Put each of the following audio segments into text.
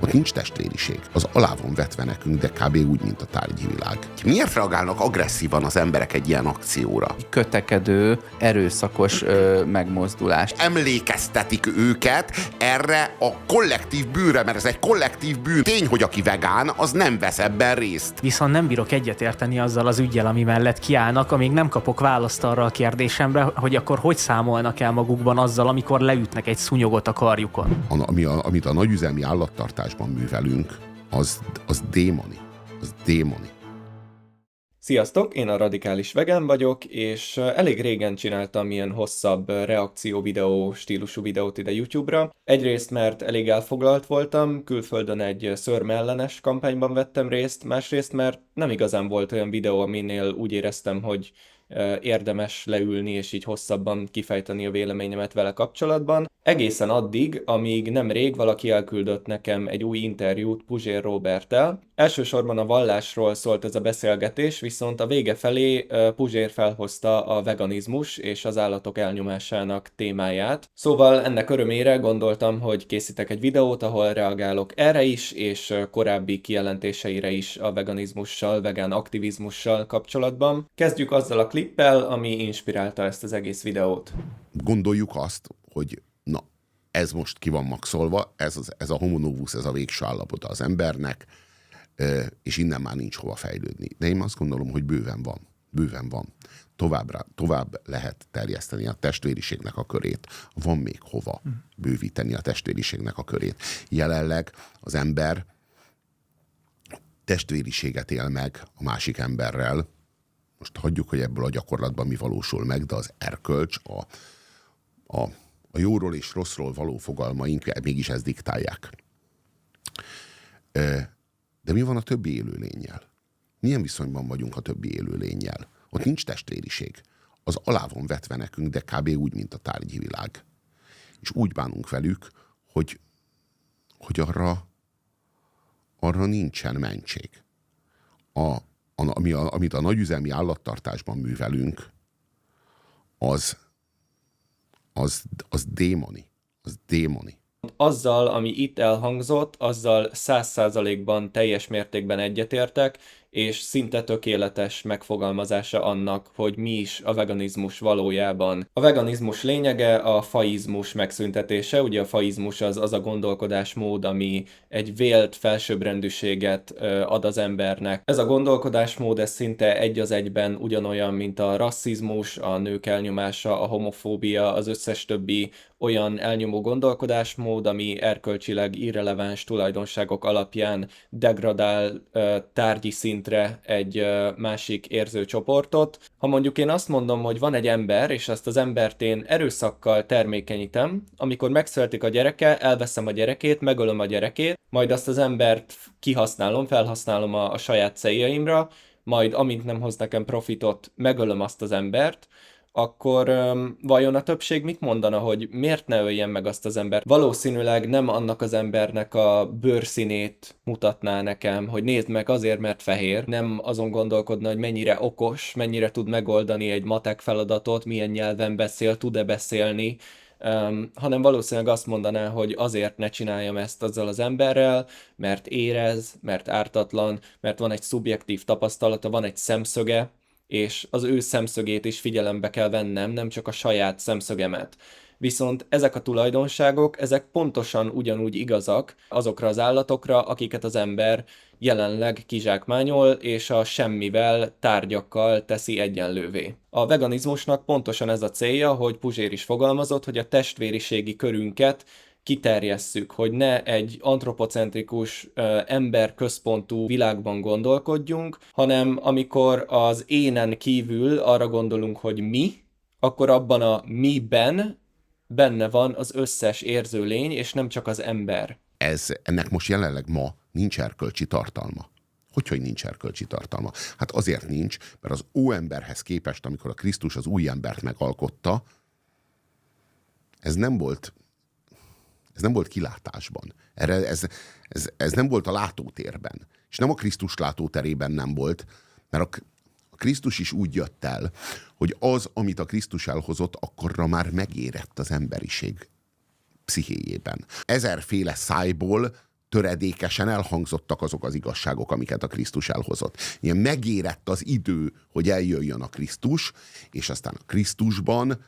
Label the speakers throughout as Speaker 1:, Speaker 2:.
Speaker 1: Ott nincs testvériség. Az alá van vetve nekünk, de kb. Úgy, mint a tárgyi világ. Miért reagálnak agresszívan az emberek egy ilyen akcióra?
Speaker 2: Kötekedő, erőszakos megmozdulás.
Speaker 1: Emlékeztetik őket erre a kollektív bűnre, mert ez egy kollektív bűn. Tény, hogy aki vegán, az nem vesz ebben részt.
Speaker 3: Viszont nem bírok egyetérteni azzal az üggyel, ami mellett kiállnak, amíg nem kapok választ arra a kérdésemre, hogy akkor hogy számolnak el magukban azzal, amikor leütnek egy szúnyogot a karjukon.
Speaker 1: Amit a nagyüzemi állattartásban művelünk, az démoni. Az démoni.
Speaker 4: Sziasztok, én a Radikális Vegán vagyok, és elég régen csináltam ilyen hosszabb reakció videó stílusú videót ide YouTube-ra. Egyrészt, mert elég elfoglalt voltam, külföldön egy szörmeellenes kampányban vettem részt, másrészt, mert nem igazán volt olyan videó, aminél úgy éreztem, hogy érdemes leülni és így hosszabban kifejteni a véleményemet vele kapcsolatban. Egészen addig, amíg nemrég valaki elküldött nekem egy új interjút Puzsér Róberttel. Elsősorban a vallásról szólt ez a beszélgetés, viszont a vége felé Puzsér felhozta a veganizmus és az állatok elnyomásának témáját. Szóval ennek örömére gondoltam, hogy készítek egy videót, ahol reagálok erre is, és korábbi kijelentéseire is a veganizmussal, vegán aktivizmussal kapcsolatban. Kezdjük azzal a klippel, ami inspirálta ezt az egész videót.
Speaker 1: Gondoljuk azt, hogy ez most ki van maxolva, ez a homo novus, ez a végső állapota az embernek, és innen már nincs hova fejlődni. De én azt gondolom, hogy bőven van. Tovább lehet terjeszteni a testvériségnek a körét. Van még hova bővíteni a testvériségnek a körét. Jelenleg az ember testvériséget él meg a másik emberrel. Most hagyjuk, hogy ebből a gyakorlatban mi valósul meg, de az erkölcs, a jóról és rosszról való fogalmaink mégis ezt diktálják. De mi van a többi élőlénnyel? Milyen viszonyban vagyunk a többi élőlénnyel? Ott nincs testvériség. Az alá van vetve nekünk, de kb. Úgy, mint a tárgyi világ. És úgy bánunk velük, hogy arra nincsen mentség. Amit a nagyüzemi állattartásban művelünk, az démoni. Az démoni.
Speaker 4: Azzal, ami itt elhangzott, azzal 100%-ban teljes mértékben egyetértek, és szinte tökéletes megfogalmazása annak, hogy mi is a veganizmus valójában. A veganizmus lényege a faizmus megszüntetése, ugye a faizmus az a gondolkodásmód, ami egy vélt felsőbbrendűséget ad az embernek. Ez a gondolkodásmód, ez szinte egy az egyben ugyanolyan, mint a rasszizmus, a nők elnyomása, a homofóbia, az összes többi olyan elnyomó gondolkodásmód, ami erkölcsileg irreleváns tulajdonságok alapján degradál tárgyi szintre egy másik érzőcsoportot. Ha mondjuk én azt mondom, hogy van egy ember, és ezt az embert én erőszakkal termékenyítem, amikor megszületik a gyereke, elveszem a gyerekét, megölöm a gyerekét, majd azt az embert kihasználom, felhasználom a saját céljaimra, majd amint nem hoz nekem profitot, megölöm azt az embert, akkor vajon a többség mit mondana, hogy miért ne öljen meg azt az embert? Valószínűleg nem annak az embernek a bőrszínét mutatná nekem, hogy nézd meg azért, mert fehér. Nem azon gondolkodna, hogy mennyire okos, mennyire tud megoldani egy matek feladatot, milyen nyelven beszél, tud-e beszélni, hanem valószínűleg azt mondaná, hogy azért ne csináljam ezt azzal az emberrel, mert érez, mert ártatlan, mert van egy szubjektív tapasztalata, van egy szemszöge, és az ő szemszögét is figyelembe kell vennem, nem csak a saját szemszögemet. Viszont ezek a tulajdonságok, ezek pontosan ugyanúgy igazak azokra az állatokra, akiket az ember jelenleg kizsákmányol, és a semmivel, tárgyakkal teszi egyenlővé. A veganizmusnak pontosan ez a célja, hogy Puzsér is fogalmazott, hogy a testvériségi körünket kiterjesszük, hogy ne egy antropocentrikus, emberközpontú világban gondolkodjunk, hanem amikor az énen kívül arra gondolunk, hogy mi, akkor abban a miben benne van az összes érző lény, és nem csak az ember.
Speaker 1: Ennek most jelenleg ma nincs erkölcsi tartalma. Hogy nincs erkölcsi tartalma? Hát azért nincs, mert az óemberhez képest, amikor a Krisztus az új embert megalkotta, ez nem volt kilátásban. Ez nem volt a látótérben. És nem a Krisztus látóterében nem volt, mert a Krisztus is úgy jött el, hogy az, amit a Krisztus elhozott, akkorra már megérett az emberiség pszichéjében. 1000 szájból töredékesen elhangzottak azok az igazságok, amiket a Krisztus elhozott. Ilyen megérett az idő, hogy eljöjjön a Krisztus, és aztán a Krisztusban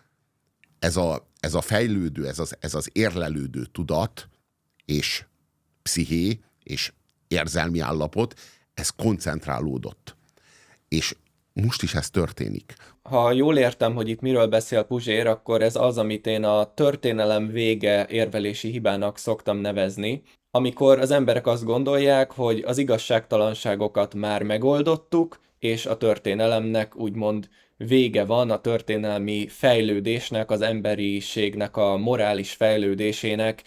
Speaker 1: ez a fejlődő, ez az érlelődő tudat, és psziché, és érzelmi állapot, ez koncentrálódott. És most is ez történik.
Speaker 4: Ha jól értem, hogy itt miről beszél Puzsér, akkor ez az, amit én a történelem vége érvelési hibának szoktam nevezni, amikor az emberek azt gondolják, hogy az igazságtalanságokat már megoldottuk, és a történelemnek úgymond vége van, a történelmi fejlődésnek, az emberiségnek a morális fejlődésének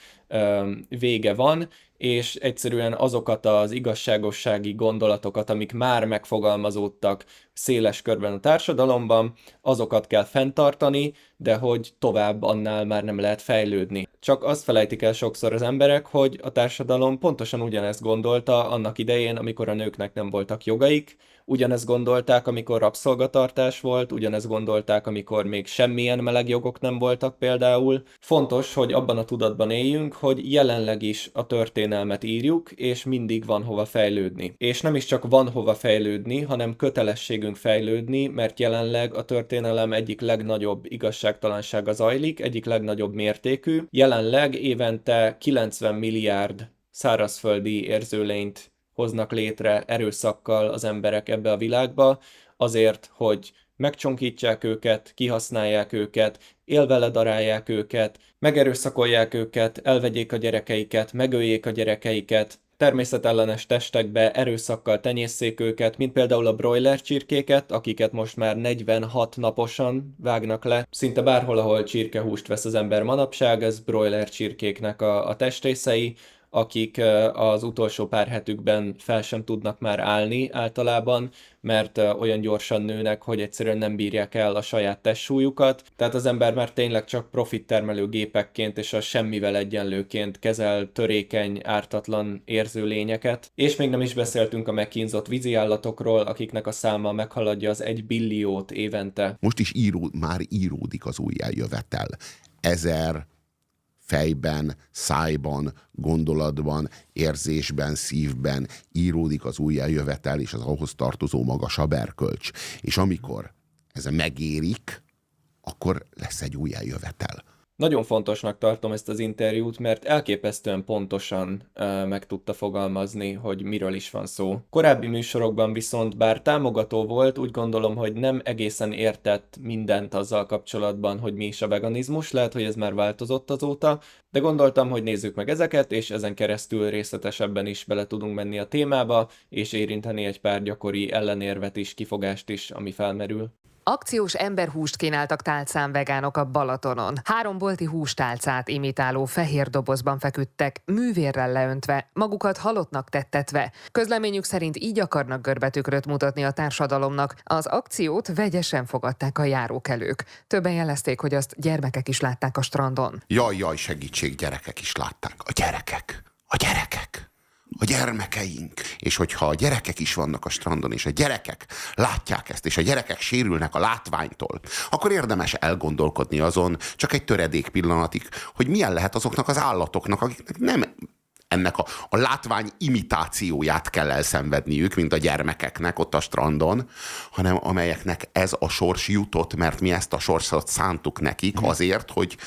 Speaker 4: vége van, és egyszerűen azokat az igazságossági gondolatokat, amik már megfogalmazódtak széles körben a társadalomban, azokat kell fenntartani, de hogy tovább annál már nem lehet fejlődni. Csak azt felejtik el sokszor az emberek, hogy a társadalom pontosan ugyanezt gondolta annak idején, amikor a nőknek nem voltak jogaik, ugyanezt gondolták, amikor rabszolgatartás volt, ugyanezt gondolták, amikor még semmilyen meleg jogok nem voltak például. Fontos, hogy abban a tudatban éljünk, hogy jelenleg is a történelmet írjuk, és mindig van hova fejlődni. És nem is csak van hova fejlődni, hanem kötelességünk fejlődni, mert jelenleg a történelem egyik legnagyobb igazságtalansága zajlik, egyik legnagyobb mértékű. Jelenleg évente 90 milliárd szárazföldi érzőlényt hoznak létre erőszakkal az emberek ebbe a világba, azért, hogy megcsonkítsák őket, kihasználják őket, élve ledarálják őket, megerőszakolják őket, elvegyék a gyerekeiket, megöljék a gyerekeiket, természetellenes testekbe erőszakkal tenyésszék őket, mint például a broiler csirkéket, akiket most már 46 naposan vágnak le. Szinte bárhol, ahol csirkehúst vesz az ember manapság, ez broiler csirkéknek a testrészei, akik az utolsó pár hetükben fel sem tudnak már állni általában, mert olyan gyorsan nőnek, hogy egyszerűen nem bírják el a saját testsúlyukat. Tehát az ember már tényleg csak profittermelő gépekként és a semmivel egyenlőként kezel törékeny, ártatlan érző lényeket. És még nem is beszéltünk a megkínzott víziállatokról, akiknek a száma meghaladja az 1 billiót évente.
Speaker 1: Most is már íródik az újjájövetel. 1000 fejben, szájban, gondolatban, érzésben, szívben íródik az újjájövetel és az ahhoz tartozó magasabb erkölcs. És amikor ez megérik, akkor lesz egy újjájövetel.
Speaker 4: Nagyon fontosnak tartom ezt az interjút, mert elképesztően pontosan meg tudta fogalmazni, hogy miről is van szó. Korábbi műsorokban viszont bár támogató volt, úgy gondolom, hogy nem egészen értett mindent azzal kapcsolatban, hogy mi is a veganizmus, lehet, hogy ez már változott azóta, de gondoltam, hogy nézzük meg ezeket, és ezen keresztül részletesebben is bele tudunk menni a témába, és érinteni egy pár gyakori ellenérvet is, kifogást is, ami felmerül.
Speaker 5: Akciós emberhúst kínáltak tálcán vegánok a Balatonon. 3 bolti hústálcát imitáló fehér dobozban feküdtek, művérrel leöntve, magukat halottnak tettetve. Közleményük szerint így akarnak görbetükröt mutatni a társadalomnak. Az akciót vegyesen fogadták a járókelők. Többen jelezték, hogy azt gyermekek is látták a strandon.
Speaker 1: Jaj, segítség, gyerekek is látták. A gyerekek. A gyermekeink. És hogyha a gyerekek is vannak a strandon, és a gyerekek látják ezt, és a gyerekek sérülnek a látványtól, akkor érdemes elgondolkodni azon, csak egy töredék pillanatig, hogy milyen lehet azoknak az állatoknak, akiknek nem ennek a látvány imitációját kell elszenvedniük, mint a gyermekeknek ott a strandon, hanem amelyeknek ez a sors jutott, mert mi ezt a sorsot szántuk nekik azért, hogy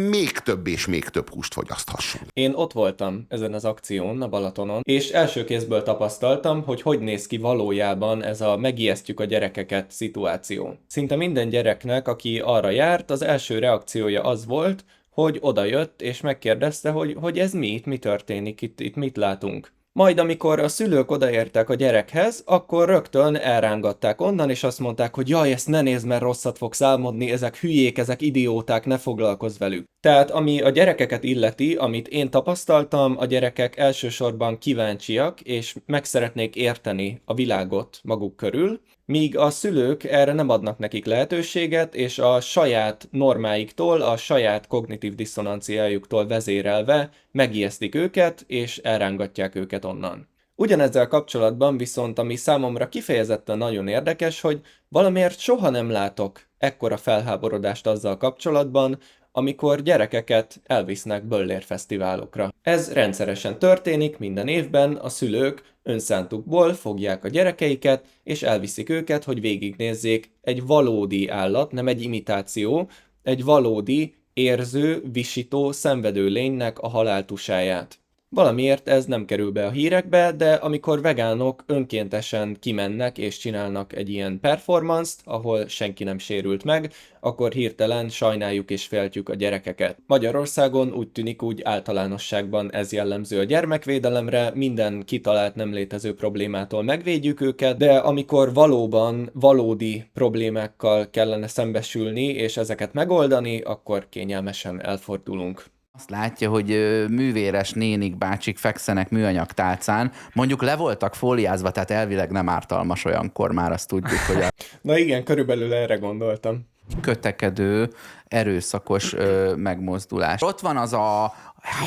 Speaker 1: még több és még több húst fogyaszthassunk.
Speaker 4: Én ott voltam ezen az akción, a Balatonon, és első kézből tapasztaltam, hogy néz ki valójában ez a megijesztjük a gyerekeket szituáció. Szinte minden gyereknek, aki arra járt, az első reakciója az volt, hogy odajött és megkérdezte, hogy ez mi történik, itt mit látunk. Majd amikor a szülők odaértek a gyerekhez, akkor rögtön elrángatták onnan, és azt mondták, hogy jaj, ezt ne nézd, mert rosszat fogsz álmodni, ezek hülyék, ezek idióták, ne foglalkozz velük. Tehát ami a gyerekeket illeti, amit én tapasztaltam, a gyerekek elsősorban kíváncsiak, és meg szeretnék érteni a világot maguk körül, míg a szülők erre nem adnak nekik lehetőséget, és a saját normáiktól, a saját kognitív diszonanciájuktól vezérelve megijesztik őket, és elrángatják őket onnan. Ugyanezzel kapcsolatban viszont, ami számomra kifejezetten nagyon érdekes, hogy valamiért soha nem látok ekkora felháborodást azzal kapcsolatban, amikor gyerekeket elvisznek böllérfesztiválokra. Ez rendszeresen történik minden évben, a szülők önszántukból fogják a gyerekeiket, és elviszik őket, hogy végignézzék egy valódi állat, nem egy imitáció, egy valódi, érző, visító, szenvedő lénynek a haláltusáját. Valamiért ez nem kerül be a hírekbe, de amikor vegánok önkéntesen kimennek és csinálnak egy ilyen performance-t, ahol senki nem sérült meg, akkor hirtelen sajnáljuk és féltjük a gyerekeket. Magyarországon úgy tűnik, úgy általánosságban ez jellemző a gyermekvédelemre, minden kitalált nem létező problémától megvédjük őket, de amikor valóban valódi problémákkal kellene szembesülni és ezeket megoldani, akkor kényelmesen elfordulunk.
Speaker 2: Azt látja, hogy művéres nénik, bácsik fekszenek műanyag tálcán, mondjuk le voltak fóliázva, tehát elvileg nem ártalmas olyankor, már azt tudjuk, hogy a
Speaker 4: Na igen, körülbelül erre gondoltam.
Speaker 2: kötekedő, erőszakos megmozdulás. Ott van az a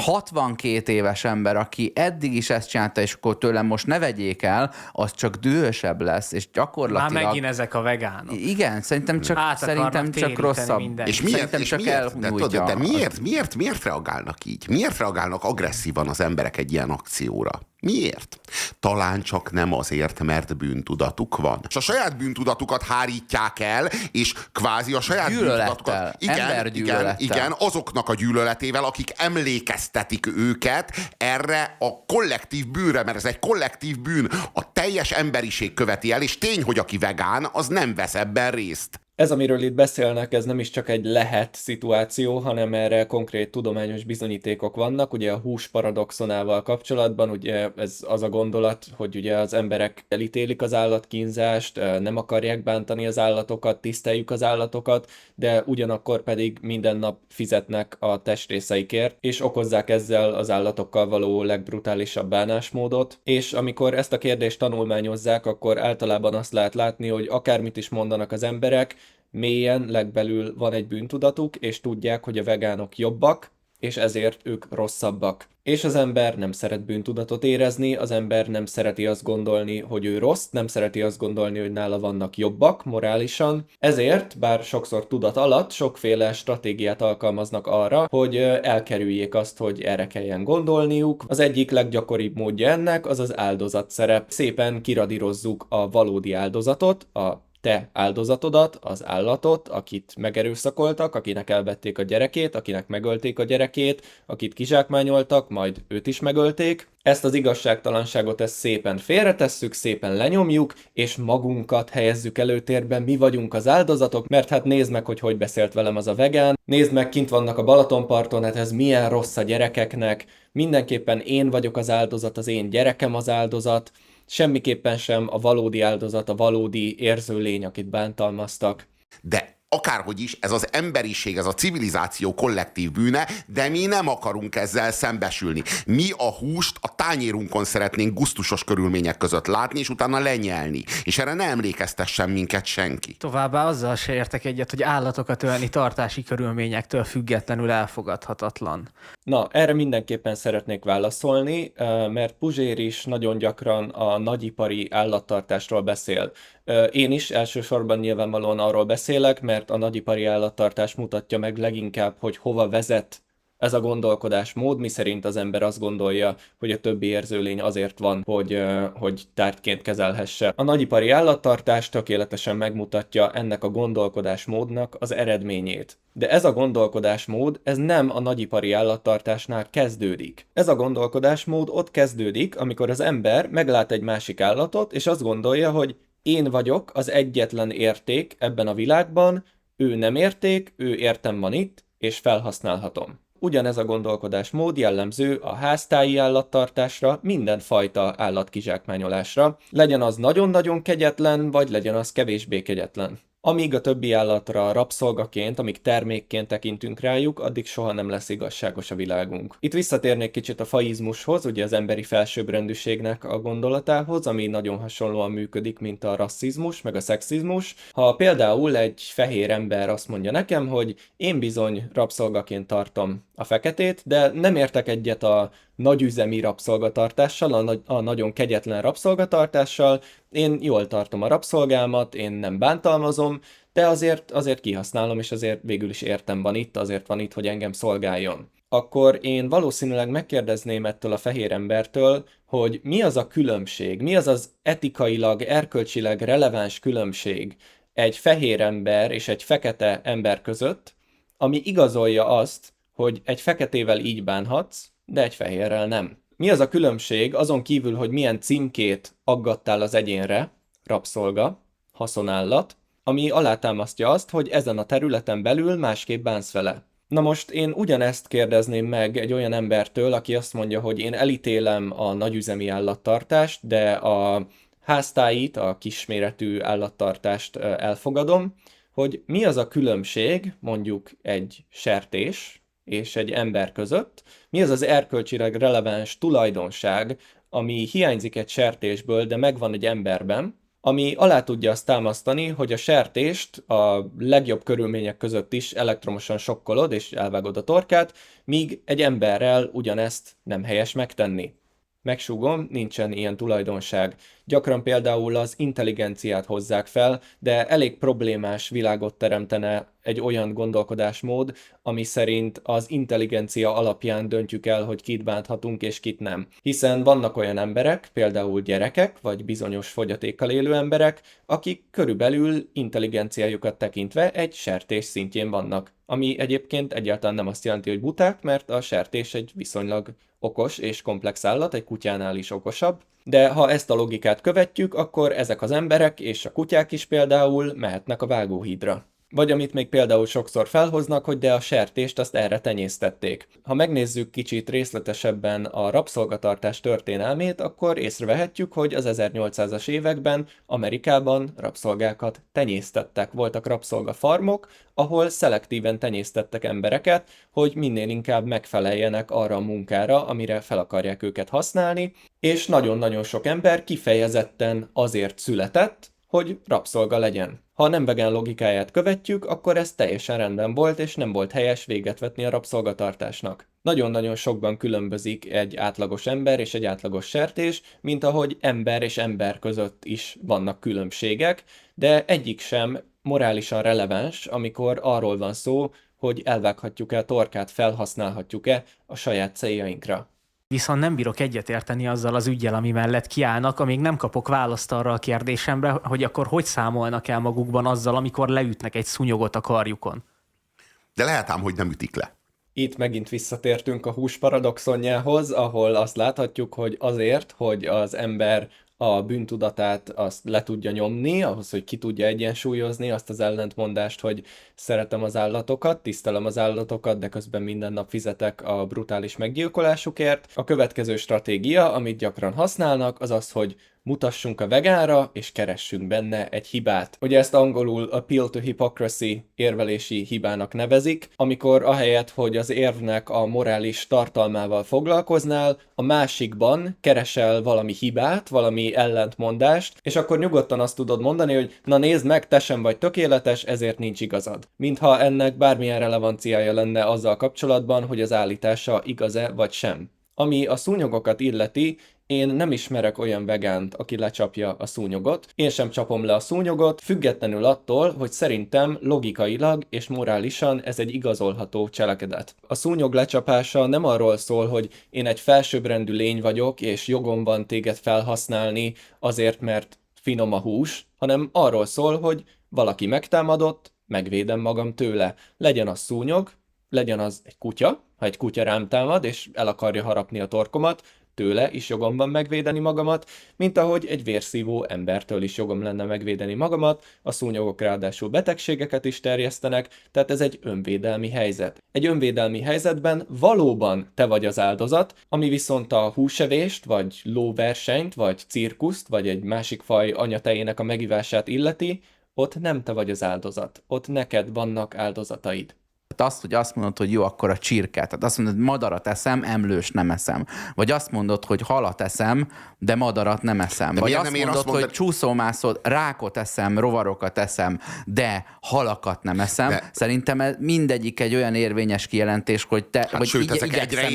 Speaker 2: 62 éves ember, aki eddig is ezt csinálta, és akkor tőlem most ne vegyék el, az csak dühösebb lesz, és gyakorlatilag...
Speaker 3: Már megint ezek a vegánok.
Speaker 2: Igen, szerintem csak
Speaker 3: Téríteni
Speaker 2: rosszabb.
Speaker 3: mindent.
Speaker 1: És miért,
Speaker 2: Szerintem csak elhunyújtja.
Speaker 1: de miért reagálnak így? Miért reagálnak agresszívan az emberek egy ilyen akcióra? Miért? Talán csak nem azért, mert bűntudatuk van. És a saját bűntudatukat hárítják el, és kvázi a saját
Speaker 2: Gyűlölettel, embergyűlölettel.
Speaker 1: Igen, azoknak a gyűlöletével, akik emlékeztetik őket erre a kollektív bűnre, mert ez egy kollektív bűn. A teljes emberiség követi el, és tény, hogy aki vegán, az nem vesz ebben részt.
Speaker 4: Ez, amiről itt beszélnek, ez nem is csak egy lehet szituáció, hanem erre konkrét tudományos bizonyítékok vannak. Ugye a hús paradoxonával kapcsolatban, ugye ez az a gondolat, hogy ugye az emberek elítélik az állatkínzást, nem akarják bántani az állatokat, tiszteljük az állatokat, de ugyanakkor pedig minden nap fizetnek a testrészeikért, és okozzák ezzel az állatokkal való legbrutálisabb bánásmódot. És amikor ezt a kérdést tanulmányozzák, akkor általában azt lehet látni, hogy akármit is mondanak az emberek, mélyen legbelül van egy bűntudatuk, és tudják, hogy a vegánok jobbak, és ezért ők rosszabbak. És az ember nem szeret bűntudatot érezni, az ember nem szereti azt gondolni, hogy ő rossz, nem szereti azt gondolni, hogy nála vannak jobbak morálisan. Ezért, bár sokszor tudat alatt, sokféle stratégiát alkalmaznak arra, hogy elkerüljék azt, hogy erre kelljen gondolniuk. Az egyik leggyakoribb módja ennek az az áldozatszerep. Szépen kiradírozzuk a valódi áldozatot, a te áldozatodat, az állatot, akit megerőszakoltak, akinek elvették a gyerekét, akinek megölték a gyerekét, akit kizsákmányoltak, majd őt is megölték. Ezt az igazságtalanságot szépen félretesszük, szépen lenyomjuk, és magunkat helyezzük előtérbe, mi vagyunk az áldozatok, mert hát nézd meg, hogy beszélt velem az a vegán, nézd meg, kint vannak a Balatonparton, hát ez milyen rossz a gyerekeknek, mindenképpen én vagyok az áldozat, az én gyerekem az áldozat, semmiképpen sem a valódi áldozat, a valódi érző lény, akit bántalmaztak.
Speaker 1: De akárhogy is, ez az emberiség, ez a civilizáció kollektív bűne, de mi nem akarunk ezzel szembesülni. Mi a húst a tányérunkon szeretnénk gusztusos körülmények között látni, és utána lenyelni. És erre ne emlékeztessen minket senki.
Speaker 3: Továbbá azzal se értek egyet, hogy állatokat ölni tartási körülményektől függetlenül elfogadhatatlan.
Speaker 4: Na, erre mindenképpen szeretnék válaszolni, mert Puzsér is nagyon gyakran a nagyipari állattartásról beszél. Én is elsősorban nyilvánvalóan arról beszélek, mert a nagyipari állattartás mutatja meg leginkább, hogy hova vezet ez a gondolkodásmód, miszerint az ember azt gondolja, hogy a többi érzőlény azért van, hogy tárgyként kezelhesse. A nagyipari állattartás tökéletesen megmutatja ennek a gondolkodásmódnak az eredményét. De ez a gondolkodásmód, ez nem a nagyipari állattartásnál kezdődik. Ez a gondolkodásmód ott kezdődik, amikor az ember meglát egy másik állatot, és azt gondolja, hogy én vagyok az egyetlen érték ebben a világban, ő nem érték, ő értem van itt, és felhasználhatom. Ugyanez a gondolkodásmód jellemző a háztáji állattartásra, mindenfajta állatkizsákmányolásra, legyen az nagyon-nagyon kegyetlen, vagy legyen az kevésbé kegyetlen. Amíg a többi állatra rabszolgaként, amíg termékként tekintünk rájuk, addig soha nem lesz igazságos a világunk. Itt visszatérnék kicsit a faizmushoz, ugye az emberi felsőbbrendűségnek a gondolatához, ami nagyon hasonlóan működik, mint a rasszizmus, meg a szexizmus. Ha például egy fehér ember azt mondja nekem, hogy én bizony rabszolgaként tartom a feketét, de nem értek egyet a nagyüzemi rabszolgatartással, a nagyon kegyetlen rabszolgatartással. Én jól tartom a rabszolgámat, én nem bántalmazom, de azért kihasználom, és azért végül is értem van itt, azért van itt, hogy engem szolgáljon. Akkor én valószínűleg megkérdezném ettől a fehér embertől, hogy mi az a különbség, mi az az etikailag, erkölcsileg releváns különbség egy fehér ember és egy fekete ember között, ami igazolja azt, hogy egy feketével így bánhatsz, de egy fehérrel nem. Mi az a különbség azon kívül, hogy milyen címkét aggattál az egyénre, rabszolga, haszonállat, ami alátámasztja azt, hogy ezen a területen belül másképp bánsz vele. Na most én ugyanezt kérdezném meg egy olyan embertől, aki azt mondja, hogy én elítélem a nagyüzemi állattartást, de a háztáit, a kisméretű állattartást elfogadom, hogy mi az a különbség mondjuk egy sertés és egy ember között, mi az az erkölcsileg releváns tulajdonság, ami hiányzik egy sertésből, de megvan egy emberben, ami alá tudja azt támasztani, hogy a sertést a legjobb körülmények között is elektromosan sokkolod és elvágod a torkát, míg egy emberrel ugyanezt nem helyes megtenni. Megsúgom, nincsen ilyen tulajdonság. Gyakran például az intelligenciát hozzák fel, de elég problémás világot teremtene egy olyan gondolkodásmód, ami szerint az intelligencia alapján döntjük el, hogy kit bánthatunk és kit nem. Hiszen vannak olyan emberek, például gyerekek, vagy bizonyos fogyatékkal élő emberek, akik körülbelül intelligenciájukat tekintve egy sertés szintjén vannak. Ami egyébként egyáltalán nem azt jelenti, hogy buták, mert a sertés egy viszonylag okos és komplex állat, egy kutyánál is okosabb, de ha ezt a logikát követjük, akkor ezek az emberek és a kutyák is például mehetnek a vágóhídra. Vagy amit még például sokszor felhoznak, hogy de a sertést azt erre tenyésztették. Ha megnézzük kicsit részletesebben a rabszolgatartás történelmét, akkor észrevehetjük, hogy az 1800-as években Amerikában rabszolgákat tenyésztettek. Voltak rabszolgafarmok, ahol szelektíven tenyésztettek embereket, hogy minél inkább megfeleljenek arra a munkára, amire fel akarják őket használni, és nagyon-nagyon sok ember kifejezetten azért született, hogy rabszolga legyen. Ha a nem vegán logikáját követjük, akkor ez teljesen rendben volt, és nem volt helyes véget vetni a rabszolgatartásnak. Nagyon-nagyon sokban különbözik egy átlagos ember és egy átlagos sertés, mint ahogy ember és ember között is vannak különbségek, de egyik sem morálisan releváns, amikor arról van szó, hogy elvághatjuk-e a torkát, felhasználhatjuk-e a saját céljainkra.
Speaker 3: Viszont nem bírok egyetérteni azzal az üggyel, ami mellett kiállnak, amíg nem kapok választ arra a kérdésemre, hogy akkor hogy számolnak el magukban azzal, amikor leütnek egy szúnyogot a karjukon.
Speaker 1: De lehet ám, hogy nem ütik le.
Speaker 4: Itt megint visszatértünk a hús paradoxonjához, ahol azt láthatjuk, hogy azért, hogy az ember a bűntudatát azt le tudja nyomni, ahhoz, hogy ki tudja egyensúlyozni azt az ellentmondást, hogy szeretem az állatokat, tisztelem az állatokat, de közben minden nap fizetek a brutális meggyilkolásukért. A következő stratégia, amit gyakran használnak, az az, hogy mutassunk a vegánra, és keressünk benne egy hibát. Ugye ezt angolul appeal to hypocrisy érvelési hibának nevezik, amikor ahelyett, hogy az érvnek a morális tartalmával foglalkoznál, a másikban keresel valami hibát, valami ellentmondást, és akkor nyugodtan azt tudod mondani, hogy na nézd meg, te sem vagy tökéletes, ezért nincs igazad. Mintha ennek bármilyen relevanciája lenne azzal kapcsolatban, hogy az állítása igaz-e vagy sem. Ami a szúnyogokat illeti, én nem ismerek olyan vegánt, aki lecsapja a szúnyogot. Én sem csapom le a szúnyogot, függetlenül attól, hogy szerintem logikailag és morálisan ez egy igazolható cselekedet. A szúnyog lecsapása nem arról szól, hogy én egy felsőbbrendű lény vagyok, és jogom van téged felhasználni azért, mert finom a hús, hanem arról szól, hogy valaki megtámadott, megvédem magam tőle. Legyen az szúnyog, legyen az egy kutya, ha egy kutya rám támad, és el akarja harapni a torkomat, tőle is jogom van megvédeni magamat, mint ahogy egy vérszívó embertől is jogom lenne megvédeni magamat, a szúnyogok ráadásul betegségeket is terjesztenek, tehát ez egy önvédelmi helyzet. Egy önvédelmi helyzetben valóban te vagy az áldozat, ami viszont a húsevést, vagy lóversenyt, vagy cirkuszt, vagy egy másik faj anyatejének a megivását illeti, ott nem te vagy az áldozat, ott neked vannak áldozataid.
Speaker 2: Tehát azt mondod, hogy jó, akkor a csirke. Tehát azt mondod, hogy madarat eszem, emlős nem eszem. Vagy azt mondod, hogy halat eszem, de madarat nem eszem.
Speaker 1: De
Speaker 2: vagy
Speaker 1: miért
Speaker 2: azt
Speaker 1: nem
Speaker 2: mondod, hogy csúszómászod, rákot eszem, rovarokat eszem, de halakat nem eszem.
Speaker 1: De...
Speaker 2: Szerintem mindegyik egy olyan érvényes kijelentés, hogy te
Speaker 1: Hát
Speaker 2: vagy
Speaker 1: sőt, ezek
Speaker 2: igyekszem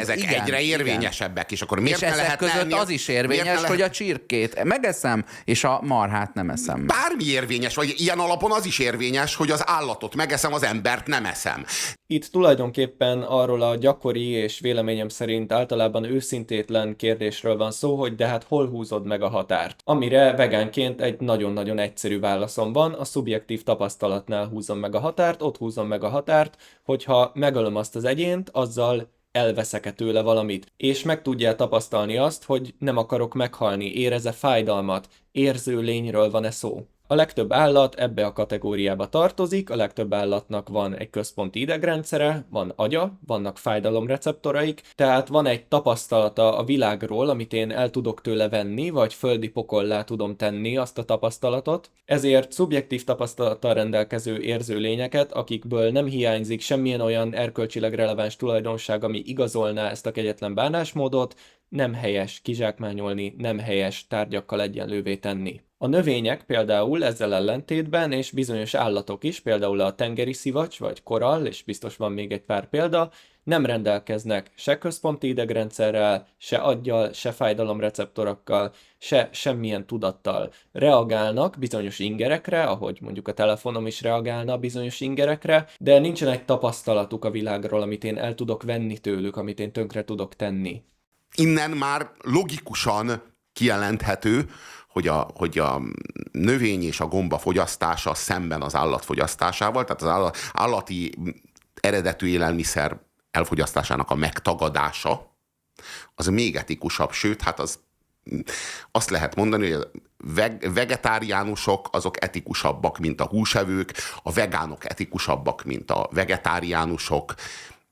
Speaker 1: egyre érvényesebbek, és akkor miért
Speaker 2: és
Speaker 1: ne
Speaker 2: ezek
Speaker 1: lehetne
Speaker 2: között
Speaker 1: enni?
Speaker 2: az is érvényes, hogy a csirkét megeszem, és a marhát nem eszem.
Speaker 1: Bármi érvényes, vagy ilyen alapon az is érvényes, hogy az állatot megeszem, az embert nem eszem.
Speaker 4: Itt tulajdonképpen arról a gyakori és véleményem szerint általában őszintétlen kérdésről van szó, hogy de hát hol húzod meg a határt? Amire vegánként egy nagyon-nagyon egyszerű válaszom van, a szubjektív tapasztalatnál húzom meg a határt, ott húzom meg a határt, hogyha megölöm azt az egyént, azzal elveszek-e tőle valamit, és meg tudja tapasztalni azt, hogy nem akarok meghalni, érez-e fájdalmat, érző lényről van-e szó. A legtöbb állat ebbe a kategóriába tartozik, a legtöbb állatnak van egy központi idegrendszere, van agya, vannak fájdalomreceptoraik, tehát van egy tapasztalata a világról, amit én el tudok tőle venni, vagy földi pokollá tudom tenni azt a tapasztalatot. Ezért szubjektív tapasztalattal rendelkező érző lényeket, akikből nem hiányzik semmilyen olyan erkölcsileg releváns tulajdonság, ami igazolná ezt a kegyetlen bánásmódot, nem helyes kizsákmányolni, nem helyes tárgyakkal egyenlővé tenni. A növények például ezzel ellentétben, és bizonyos állatok is, például a tengeri szivacs vagy korall, és biztos van még egy pár példa, nem rendelkeznek se központi idegrendszerrel, se aggyal, se fájdalomreceptorokkal, se semmilyen tudattal. Reagálnak bizonyos ingerekre, ahogy mondjuk a telefonom is reagálna bizonyos ingerekre, de nincsen egy tapasztalatuk a világról, amit én el tudok venni tőlük, amit én tönkre tudok tenni.
Speaker 1: Innen már logikusan kijelenthető, hogy a növény és a gomba fogyasztása szemben az állat fogyasztásával, tehát az állati eredetű élelmiszer elfogyasztásának a megtagadása, az még etikusabb, sőt, hát azt lehet mondani, hogy a vegetáriánusok azok etikusabbak, mint a húsevők, a vegánok etikusabbak, mint a vegetáriánusok,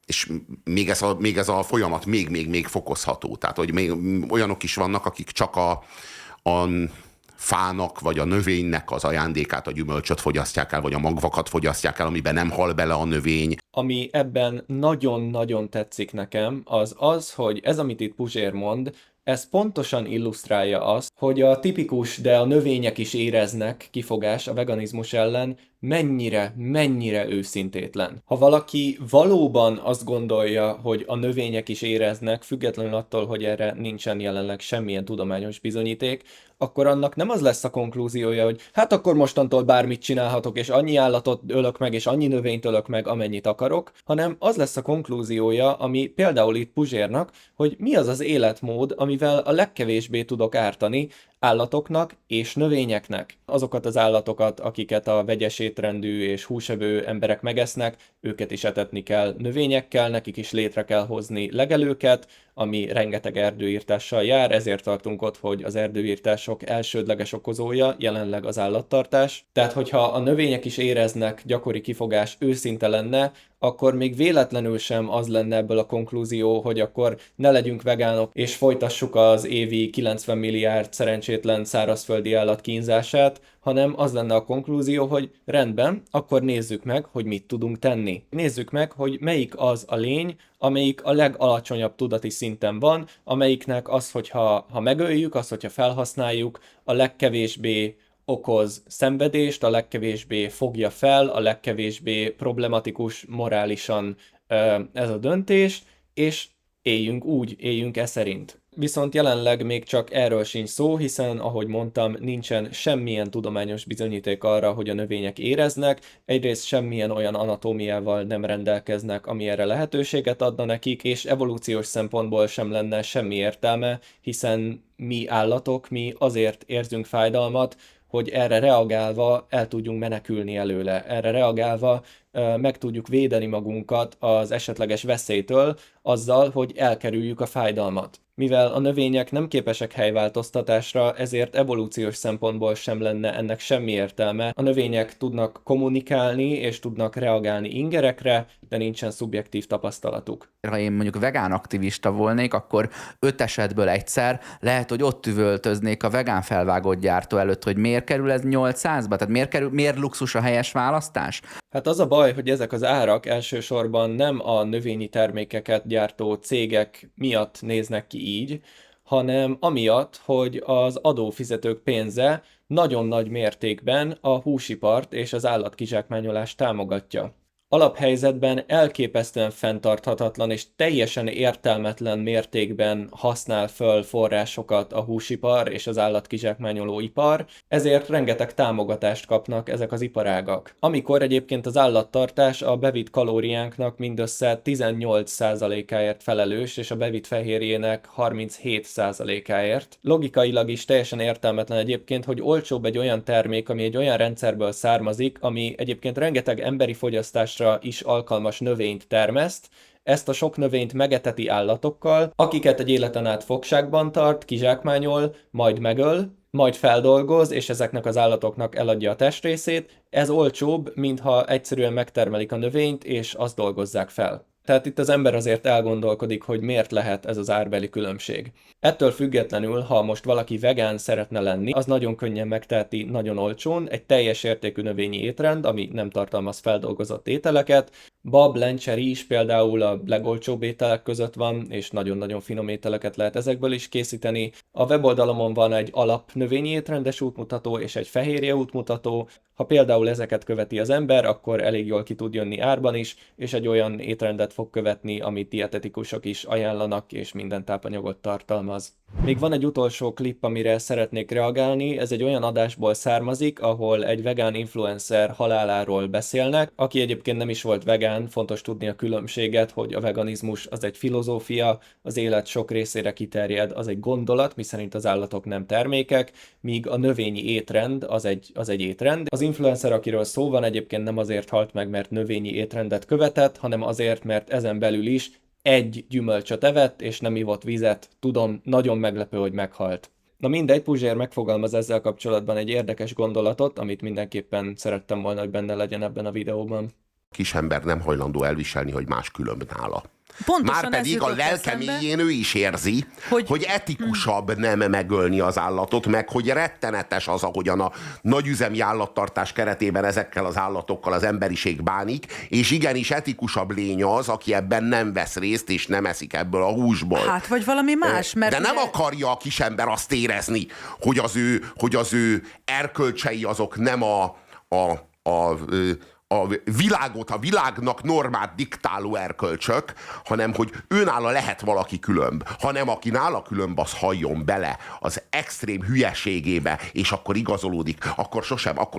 Speaker 1: és még ez a folyamat még fokozható. Tehát, hogy még olyanok is vannak, akik csak a fának, vagy a növénynek az ajándékát, a gyümölcsöt fogyasztják el, vagy a magvakat fogyasztják el, amiben nem hal bele a növény.
Speaker 4: Ami ebben nagyon-nagyon tetszik nekem, az, hogy ez, amit itt Puzsér mond, ez pontosan illusztrálja azt, hogy a tipikus, de a növények is éreznek kifogás a veganizmus ellen mennyire őszintétlen. Ha valaki valóban azt gondolja, hogy a növények is éreznek, függetlenül attól, hogy erre nincsen jelenleg semmilyen tudományos bizonyíték, akkor annak nem az lesz a konklúziója, hogy hát akkor mostantól bármit csinálhatok, és annyi állatot ölök meg, és annyi növényt ölök meg, amennyit akarok, hanem az lesz a konklúziója, ami például itt Puzsérnak, hogy mi az az életmód, amivel a legkevésbé tudok ártani állatoknak és növényeknek. Azokat az állatokat, akiket a vegyes étrendű és húsevő emberek megesznek, őket is etetni kell növényekkel, nekik is létre kell hozni legelőket, ami rengeteg erdőírtással jár, ezért tartunk ott, hogy az erdőírtások elsődleges okozója jelenleg az állattartás. Tehát, hogyha a növények is éreznek gyakori kifogás őszinte lenne, akkor még véletlenül sem az lenne ebből a konklúzió, hogy akkor ne legyünk vegánok, és folytassuk az évi 90 milliárd szerencsétlen szárazföldi állat kínzását, hanem az lenne a konklúzió, hogy rendben, akkor nézzük meg, hogy mit tudunk tenni. Nézzük meg, hogy melyik az a lény, amelyik a legalacsonyabb tudati szinten van, amelyiknek az, hogyha megöljük, az, hogyha felhasználjuk, a legkevésbé okoz szenvedést, a legkevésbé fogja fel, a legkevésbé problematikus morálisan ez a döntés, és éljünk e szerint. Viszont jelenleg még csak erről sincs szó, hiszen, ahogy mondtam, nincsen semmilyen tudományos bizonyíték arra, hogy a növények éreznek, egyrészt semmilyen olyan anatómiával nem rendelkeznek, ami erre lehetőséget adna nekik, és evolúciós szempontból sem lenne semmi értelme, hiszen mi állatok, mi azért érzünk fájdalmat, hogy erre reagálva el tudjunk menekülni előle, erre reagálva meg tudjuk védeni magunkat az esetleges veszélytől azzal, hogy elkerüljük a fájdalmat. Mivel a növények nem képesek helyváltoztatásra, ezért evolúciós szempontból sem lenne ennek semmi értelme. A növények tudnak kommunikálni és tudnak reagálni ingerekre, de nincsen szubjektív tapasztalatuk.
Speaker 2: Ha én mondjuk vegán aktivista volnék, akkor 5 esetből egyszer lehet, hogy ott üvöltöznék a vegán felvágott gyártó előtt, hogy miért kerül ez 800-ba? Tehát miért luxus a helyes választás?
Speaker 4: Hát az a baj, hogy ezek az árak elsősorban nem a növényi termékeket gyártó cégek miatt néznek ki így, hanem amiatt, hogy az adófizetők pénze nagyon nagy mértékben a húsipart és az állatkizsákmányolást támogatja. Alaphelyzetben elképesztően fenntarthatatlan és teljesen értelmetlen mértékben használ föl forrásokat a húsipar és az állatkizsákmányoló ipar, ezért rengeteg támogatást kapnak ezek az iparágak. Amikor egyébként az állattartás a bevitt kalóriánknak mindössze 18%-áért felelős, és a bevitt fehérjének 37%-áért. Logikailag is teljesen értelmetlen egyébként, hogy olcsóbb egy olyan termék, ami egy olyan rendszerből származik, ami egyébként rengeteg emberi fogyasztásra is alkalmas növényt termeszt, ezt a sok növényt megeteti állatokkal, akiket egy életen át fogságban tart, kizsákmányol, majd megöl, majd feldolgoz, és ezeknek az állatoknak eladja a testrészét. Ez olcsóbb, mintha egyszerűen megtermelik a növényt, és azt dolgozzák fel. Tehát itt az ember azért elgondolkodik, hogy miért lehet ez az árbeli különbség. Ettől függetlenül, ha most valaki vegán szeretne lenni, az nagyon könnyen megteheti nagyon olcsón, egy teljes értékű növényi étrend, ami nem tartalmaz feldolgozott ételeket. Bab, lencse, rizs például a legolcsóbb ételek között van, és nagyon-nagyon finom ételeket lehet ezekből is készíteni. A weboldalomon van egy alap növényi étrendes útmutató és egy fehérje útmutató. Ha például ezeket követi az ember, akkor elég jól ki tud jönni árban is, és egy olyan étrendet fog követni, amit dietetikusok is ajánlanak, és minden tápanyagot tartalmaz. Még van egy utolsó klip, amire szeretnék reagálni, ez egy olyan adásból származik, ahol egy vegán influencer haláláról beszélnek, aki egyébként nem is volt vegán, fontos tudni a különbséget, hogy a veganizmus az egy filozófia, az élet sok részére kiterjed, az egy gondolat, miszerint az állatok nem termékek, míg a növényi étrend az egy étrend. Az influencer, akiről szó van, egyébként nem azért halt meg, mert növényi étrendet követett, hanem azért, mert ezen belül is egy gyümölcsöt evett, és nem ivott vizet. Tudom, nagyon meglepő, hogy meghalt. Na mindegy, Puzsér megfogalmaz ezzel kapcsolatban egy érdekes gondolatot, amit mindenképpen szerettem volna, hogy benne legyen ebben a videóban.
Speaker 1: Kisember nem hajlandó elviselni, hogy más különb nála.
Speaker 6: Pontosan
Speaker 1: Márpedig a lelke mélyén ő is érzi, hogy etikusabb nem megölni az állatot, meg hogy rettenetes az, ahogyan a nagyüzemi állattartás keretében ezekkel az állatokkal az emberiség bánik, és igenis etikusabb lény az, aki ebben nem vesz részt, és nem eszik ebből a húsból.
Speaker 6: Hát, vagy valami más, mert...
Speaker 1: De nem akarja a kisember azt érezni, hogy az ő erkölcsei azok nem a világot, a világnak normát diktáló erkölcsök, hanem hogy őnála lehet valaki különb, hanem aki nála különb, az halljon bele az extrém hülyeségébe, és akkor igazolódik, akkor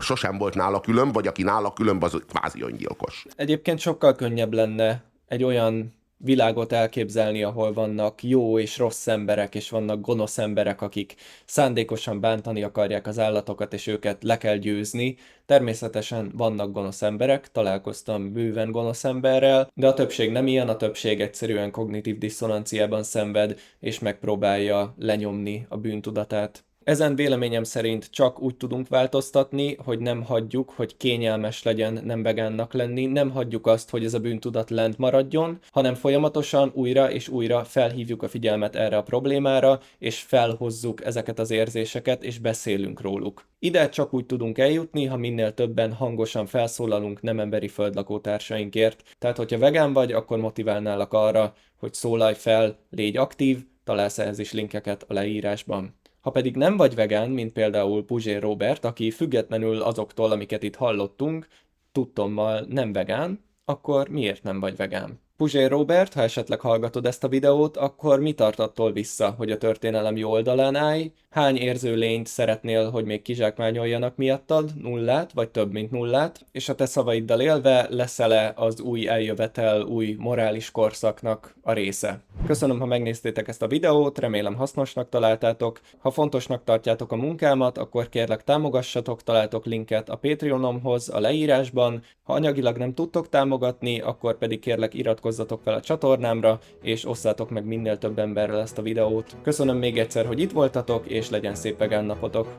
Speaker 1: sosem volt nála különb, vagy aki nála különb, az kvázi öngyilkos.
Speaker 4: Egyébként sokkal könnyebb lenne egy olyan világot elképzelni, ahol vannak jó és rossz emberek, és vannak gonosz emberek, akik szándékosan bántani akarják az állatokat, és őket le kell győzni. Természetesen vannak gonosz emberek, találkoztam bőven gonosz emberrel, de a többség nem ilyen, a többség egyszerűen kognitív diszonanciában szenved, és megpróbálja lenyomni a bűntudatát. Ezen véleményem szerint csak úgy tudunk változtatni, hogy nem hagyjuk, hogy kényelmes legyen nem vegánnak lenni, nem hagyjuk azt, hogy ez a bűntudat lent maradjon, hanem folyamatosan újra és újra felhívjuk a figyelmet erre a problémára, és felhozzuk ezeket az érzéseket, és beszélünk róluk. Ide csak úgy tudunk eljutni, ha minél többen hangosan felszólalunk nem emberi földlakótársainkért. Tehát, hogyha vegán vagy, akkor motiválnálak arra, hogy szólalj fel, légy aktív, találsz ehhez is linkeket a leírásban. Ha pedig nem vagy vegán, mint például Puzsér Róbert, aki függetlenül azoktól, amiket itt hallottunk, tudtommal nem vegán, akkor miért nem vagy vegán? Puzsér Róbert, ha esetleg hallgatod ezt a videót, akkor mi tart attól vissza, hogy a történelem jó oldalán állj? hány érző lényt szeretnél, hogy még kizsákmányoljanak miattad, 0 vagy több mint 0, és a te szavaiddal élve leszel-e az új eljövetel, új morális korszaknak a része. Köszönöm, ha megnéztétek ezt a videót, remélem hasznosnak találtátok. Ha fontosnak tartjátok a munkámat, akkor kérlek támogassatok, találtok linket a Patreonomhoz a leírásban. Ha anyagilag nem tudtok támogatni, akkor pedig kérlek iratkozzatok fel a csatornámra, és osszátok meg minél több emberrel ezt a videót. Köszönöm még egyszer, hogy itt voltatok, és legyen szép vegán napotok!